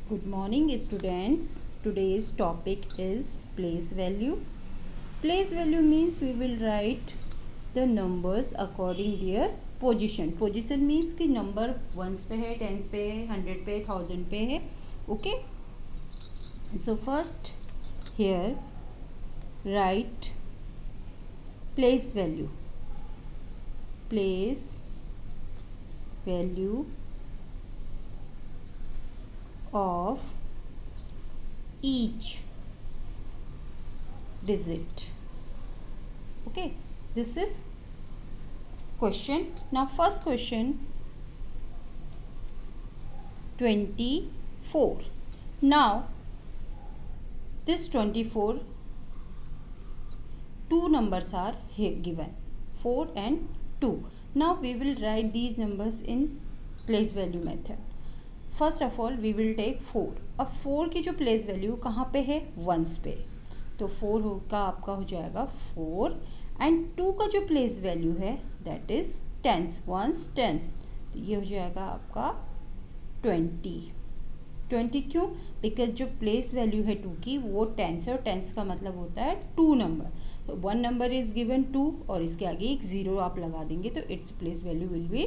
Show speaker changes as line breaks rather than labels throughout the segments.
Good morning students. Today's topic is place value. Place value means we will write the numbers according their position. Position means कि number ones पे है, tens पे है, 100 पे, 1000 पे है. Okay. So first here write place value. Place value of each digit. Okay, this is question. Now first question 24. Now this 24, two numbers are here given, 4 and 2. Now we will write these numbers in place value method. First of all we will take 4. अब 4 की जो place value कहाँ पे है, once पे, तो 4 का आपका हो जाएगा 4 एंड 2 का जो प्लेस वैल्यू है that is tens, ones tens, तो ये हो जाएगा आपका 20. क्यों? बिकॉज जो प्लेस वैल्यू है 2 की वो टेंस है और टेंस का मतलब होता है 2 नंबर. तो 1 नंबर इज गिवन 2 और इसके आगे एक 0 आप लगा देंगे तो its place value will be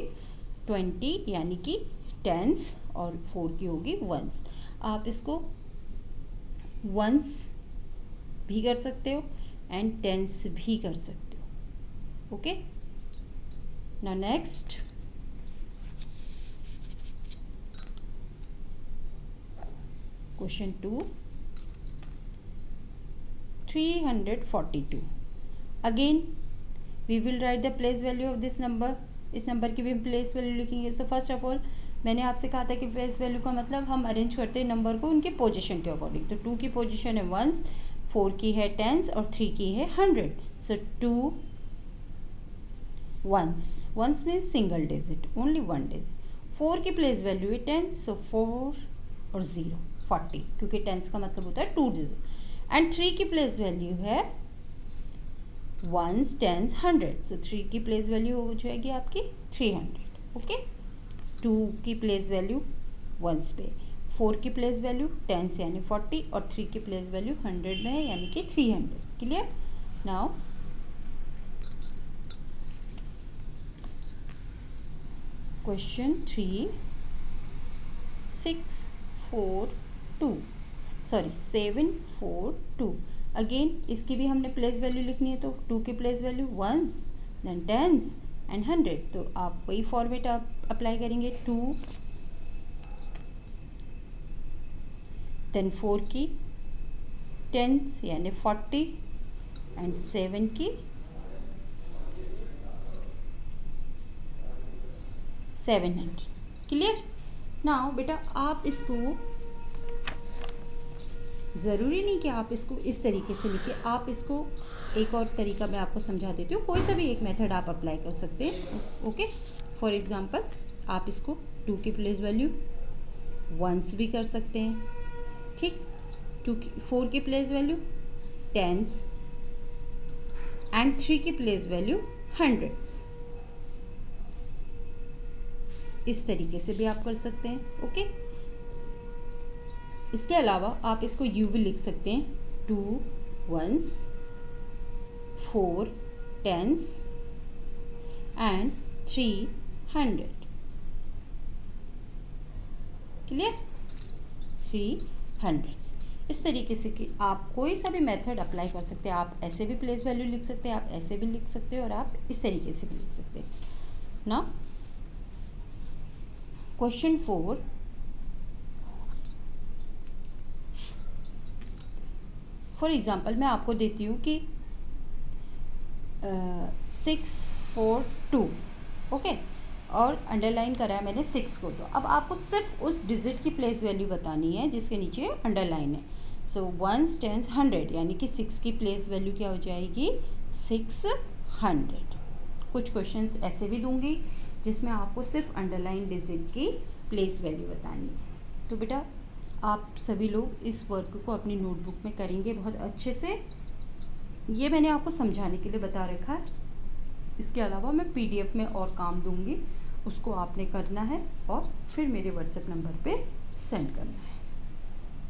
20 यानी कि टेंस और 4 की होगी वंस. आप इसको वंस भी कर सकते हो एंड टेंस भी कर सकते हो. Okay, now next question 2 342. Again we will write the place value of this number. इस नंबर की भी हम प्लेस वैल्यू लिखेंगे. सो फर्स्ट ऑफ ऑल मैंने आपसे कहा था कि प्लेस वैल्यू का मतलब हम अरेंज करते हैं नंबर को उनके पोजीशन के अकॉर्डिंग. तो 2 की पोजीशन है वंस, 4 की है टेंस और 3 की है 100. So 2 ones, ones means single digit, only one digit. 4 की प्लेस वैल्यू है टेंस, सो 4 और 0 40, क्योंकि टेंस का मतलब होता है 2 डिजिट. एंड 3 की प्लेस वैल्यू है वंस टेंस 100, सो 3 की प्लेस वैल्यू हो जाएगी आपकी 300. ओके, 2 की प्लेस वैल्यू वंस पे, 4 की प्लेस वैल्यू टेंस यानी 40 और 3 की प्लेस वैल्यू 100 में है यानी कि 300. क्लियर? Now question 742. अगेन इसकी भी हमने प्लेस वैल्यू लिखनी है. तो 2 की place value ones then tens and 100. तो आप वही फॉर्मेट आप अप्लाई करेंगे. 2 देन 4 की टेंस यानी 40 एंड 7 की 700. क्लियर? नाउ बेटा आप इसको ज़रूरी नहीं कि आप इसको इस तरीके से लिखिए. आप इसको एक और तरीका मैं आपको समझा देती हूँ. कोई सा भी एक मेथड आप अप्लाई कर सकते हैं. ओके, फॉर एग्जांपल आप इसको 2 की प्लेस वैल्यू वंस भी कर सकते हैं. ठीक, 4 की प्लेस वैल्यू टेंस एंड 3 की प्लेस वैल्यू हंड्रेड्स. इस तरीके से भी आप कर सकते हैं. ओके, इसके अलावा आप इसको यू भी लिख सकते हैं. 2 वंस, 4 टेंस एंड 300. क्लियर? 300. इस तरीके से कि आप कोई सा भी मेथड अप्लाई कर सकते हैं. आप ऐसे भी प्लेस वैल्यू लिख सकते हैं, आप ऐसे भी लिख सकते हैं और आप इस तरीके से भी लिख सकते हैं. ना क्वेश्चन 4 फॉर एग्जाम्पल मैं आपको देती हूँ कि 642. ओके, और अंडरलाइन करा है मैंने 6 को. तो अब आपको सिर्फ उस डिजिट की प्लेस वैल्यू बतानी है जिसके नीचे अंडरलाइन है. सो वंस टेंस 100 यानी कि 6 की प्लेस वैल्यू क्या हो जाएगी 600. कुछ क्वेश्चंस ऐसे भी दूंगी जिसमें आपको सिर्फ अंडरलाइन डिजिट की प्लेस वैल्यू बतानी है. तो बेटा आप सभी लोग इस वर्क को अपनी नोटबुक में करेंगे बहुत अच्छे से. ये मैंने आपको समझाने के लिए बता रखा है. इसके अलावा मैं PDF में और काम दूंगी, उसको आपने करना है और फिर मेरे व्हाट्सएप नंबर पे सेंड करना है।